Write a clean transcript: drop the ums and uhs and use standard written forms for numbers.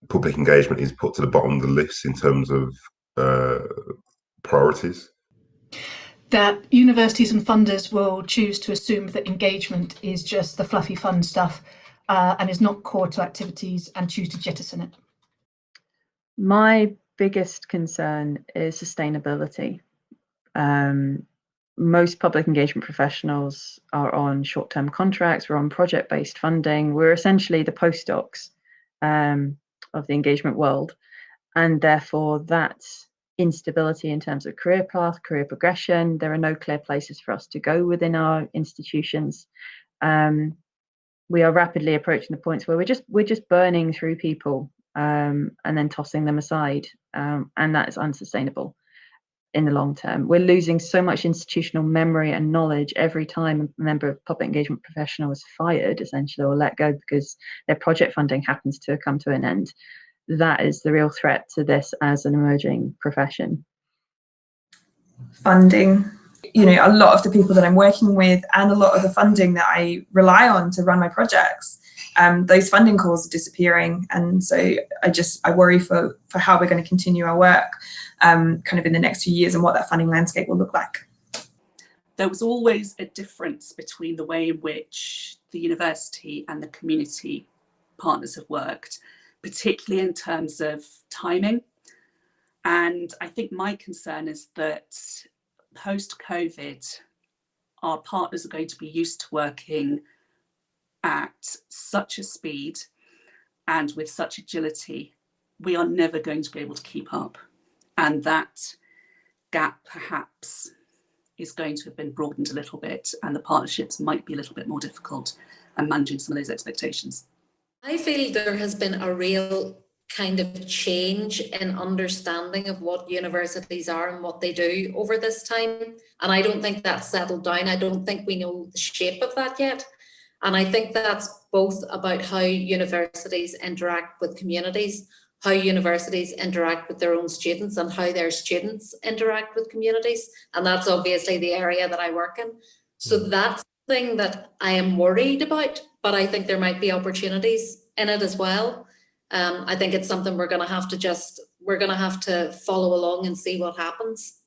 public engagement is put to the bottom of the list in terms of priorities? That universities and funders will choose to assume that engagement is just the fluffy fun stuff and is not core to activities, and choose to jettison it. My biggest concern is sustainability. Most public engagement professionals are on short-term contracts, we're on project-based funding, we're essentially the postdocs of the engagement world, and therefore that instability in terms of career path, career progression, there are no clear places for us to go within our institutions. We are rapidly approaching the points where we're just burning through people and then tossing them aside, and that is unsustainable in the long term. We're losing so much institutional memory and knowledge every time a member of public engagement professional is fired, essentially, or let go because their project funding happens to come to an end. That is the real threat to this as an emerging profession. Funding. You know, a lot of the people that I'm working with and a lot of the funding that I rely on to run my projects, those funding calls are disappearing. And so I worry for how we're going to continue our work kind of in the next few years and what that funding landscape will look like. There was always a difference between the way in which the university and the community partners have worked, particularly in terms of timing. And I think my concern is that post-COVID, our partners are going to be used to working at such a speed and with such agility, we are never going to be able to keep up. And that gap perhaps is going to have been broadened a little bit, and the partnerships might be a little bit more difficult at managing some of those expectations. I feel there has been a real kind of change in understanding of what universities are and what they do over this time. And I don't think that's settled down. I don't think we know the shape of that yet. And I think that's both about how universities interact with communities, how universities interact with their own students, and how their students interact with communities. And that's obviously the area that I work in. So that's the thing that I am worried about, but I think there might be opportunities in it as well. I think it's something we're going to have to follow along and see what happens.